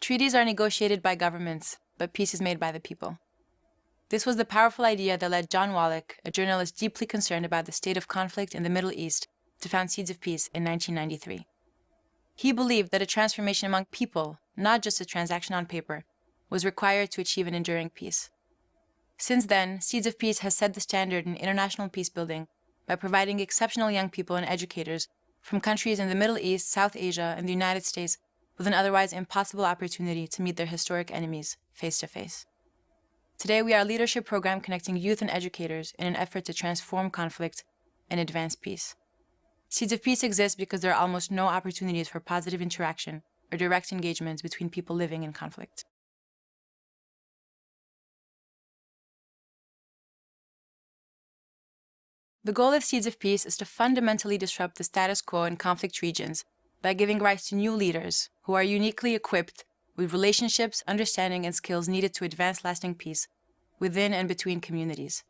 Treaties are negotiated by governments, but peace is made by the people. This was the powerful idea that led John Wallach, a journalist deeply concerned about the state of conflict in the Middle East, to found Seeds of Peace in 1993. He believed that a transformation among people, not just a transaction on paper, was required to achieve an enduring peace. Since then, Seeds of Peace has set the standard in international peace building by providing exceptional young people and educators from countries in the Middle East, South Asia, and the United States with an otherwise impossible opportunity to meet their historic enemies face to face. Today, we are a leadership program connecting youth and educators in an effort to transform conflict and advance peace. Seeds of Peace exist because there are almost no opportunities for positive interaction or direct engagements between people living in conflict. The goal of Seeds of Peace is to fundamentally disrupt the status quo in conflict regions by giving rise to new leaders who are uniquely equipped with relationships, understanding, and skills needed to advance lasting peace within and between communities.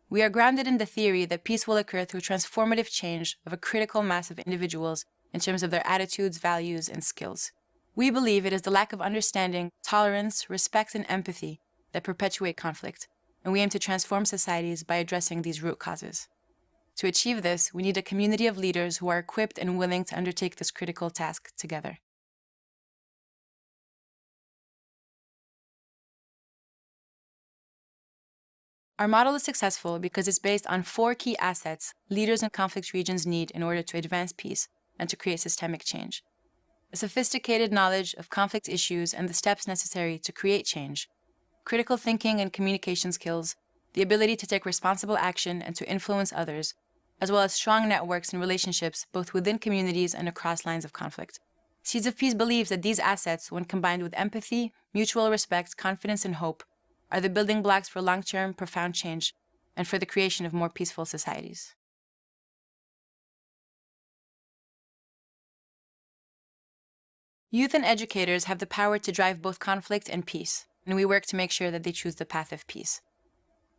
We are grounded in the theory that peace will occur through transformative change of a critical mass of individuals in terms of their attitudes, values, and skills. We believe it is the lack of understanding, tolerance, respect, and empathy that perpetuate conflict, and we aim to transform societies by addressing these root causes. To achieve this, we need a community of leaders who are equipped and willing to undertake this critical task together. Our model is successful because it's based on 4 key assets leaders in conflict regions need in order to advance peace and to create systemic change: a sophisticated knowledge of conflict issues and the steps necessary to create change, critical thinking and communication skills, the ability to take responsible action and to influence others, as well as strong networks and relationships both within communities and across lines of conflict. Seeds of Peace believes that these assets, when combined with empathy, mutual respect, confidence, and hope, are the building blocks for long-term, profound change and for the creation of more peaceful societies. Youth and educators have the power to drive both conflict and peace, and we work to make sure that they choose the path of peace.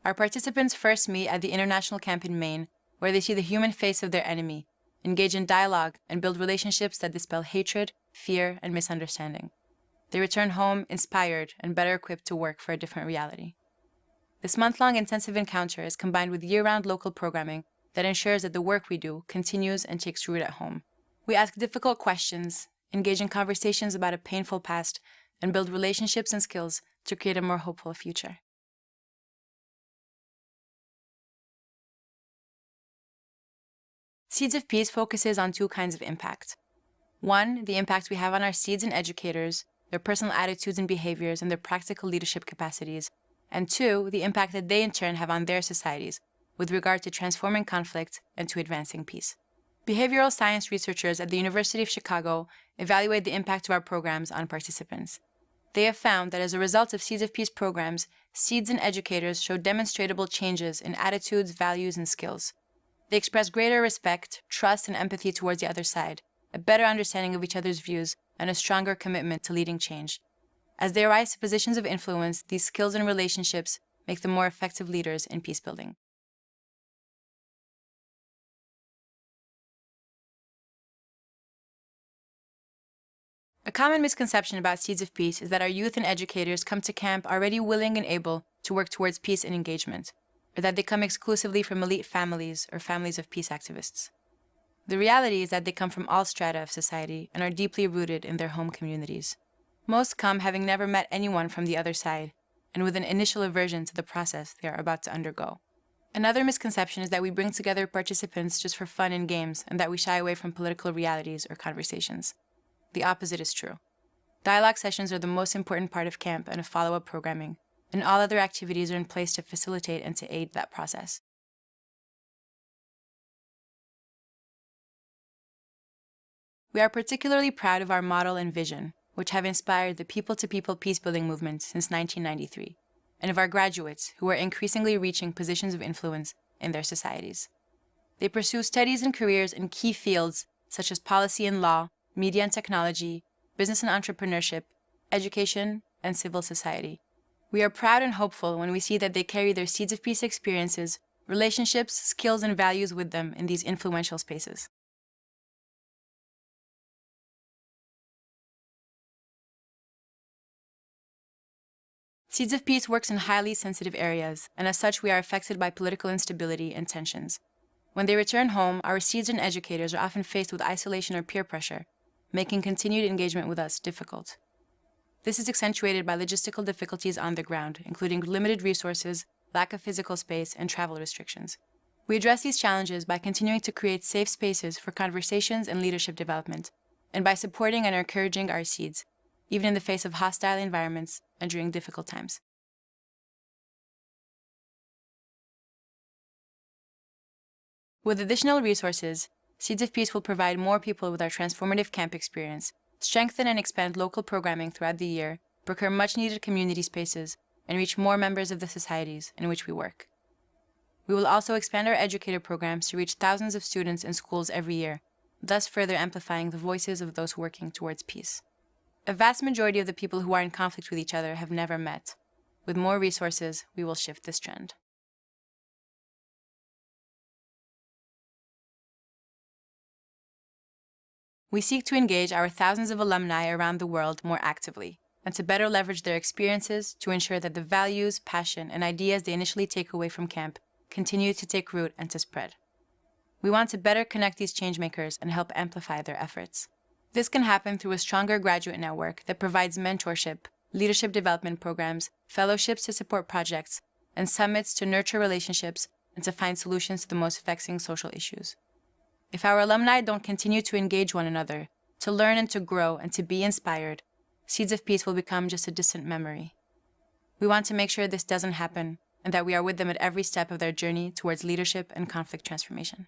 Our participants first meet at the International Camp in Maine, where they see the human face of their enemy, engage in dialogue, and build relationships that dispel hatred, fear, and misunderstanding. They return home inspired and better equipped to work for a different reality. This month-long intensive encounter is combined with year-round local programming that ensures that the work we do continues and takes root at home. We ask difficult questions, engage in conversations about a painful past, and build relationships and skills to create a more hopeful future. Seeds of Peace focuses on 2 kinds of impact. 1, the impact we have on our seeds and educators, their personal attitudes and behaviors, and their practical leadership capacities. And 2, the impact that they in turn have on their societies with regard to transforming conflict and to advancing peace. Behavioral science researchers at the University of Chicago evaluate the impact of our programs on participants. They have found that as a result of Seeds of Peace programs, seeds and educators show demonstrable changes in attitudes, values, and skills. They express greater respect, trust, and empathy towards the other side, a better understanding of each other's views, and a stronger commitment to leading change. As they rise to positions of influence, these skills and relationships make them more effective leaders in peace building. A common misconception about Seeds of Peace is that our youth and educators come to camp already willing and able to work towards peace and engagement, or that they come exclusively from elite families or families of peace activists. The reality is that they come from all strata of society and are deeply rooted in their home communities. Most come having never met anyone from the other side, and with an initial aversion to the process they are about to undergo. Another misconception is that we bring together participants just for fun and games, and that we shy away from political realities or conversations. The opposite is true. Dialogue sessions are the most important part of camp and of follow-up programming, and all other activities are in place to facilitate and to aid that process. We are particularly proud of our model and vision, which have inspired the people-to-people peace-building movement since 1993, and of our graduates who are increasingly reaching positions of influence in their societies. They pursue studies and careers in key fields such as policy and law, media and technology, business and entrepreneurship, education, and civil society. We are proud and hopeful when we see that they carry their Seeds of Peace experiences, relationships, skills, and values with them in these influential spaces. Seeds of Peace works in highly sensitive areas, and as such, we are affected by political instability and tensions. When they return home, our seeds and educators are often faced with isolation or peer pressure, making continued engagement with us difficult. This is accentuated by logistical difficulties on the ground, including limited resources, lack of physical space, and travel restrictions. We address these challenges by continuing to create safe spaces for conversations and leadership development, and by supporting and encouraging our seeds, even in the face of hostile environments and during difficult times. With additional resources, Seeds of Peace will provide more people with our transformative camp experience, strengthen and expand local programming throughout the year, procure much-needed community spaces, and reach more members of the societies in which we work. We will also expand our educator programs to reach thousands of students in schools every year, thus further amplifying the voices of those working towards peace. A vast majority of the people who are in conflict with each other have never met. With more resources, we will shift this trend. We seek to engage our thousands of alumni around the world more actively, and to better leverage their experiences to ensure that the values, passion, and ideas they initially take away from camp continue to take root and to spread. We want to better connect these changemakers and help amplify their efforts. This can happen through a stronger graduate network that provides mentorship, leadership development programs, fellowships to support projects, and summits to nurture relationships and to find solutions to the most vexing social issues. If our alumni don't continue to engage one another, to learn and to grow and to be inspired, Seeds of Peace will become just a distant memory. We want to make sure this doesn't happen and that we are with them at every step of their journey towards leadership and conflict transformation.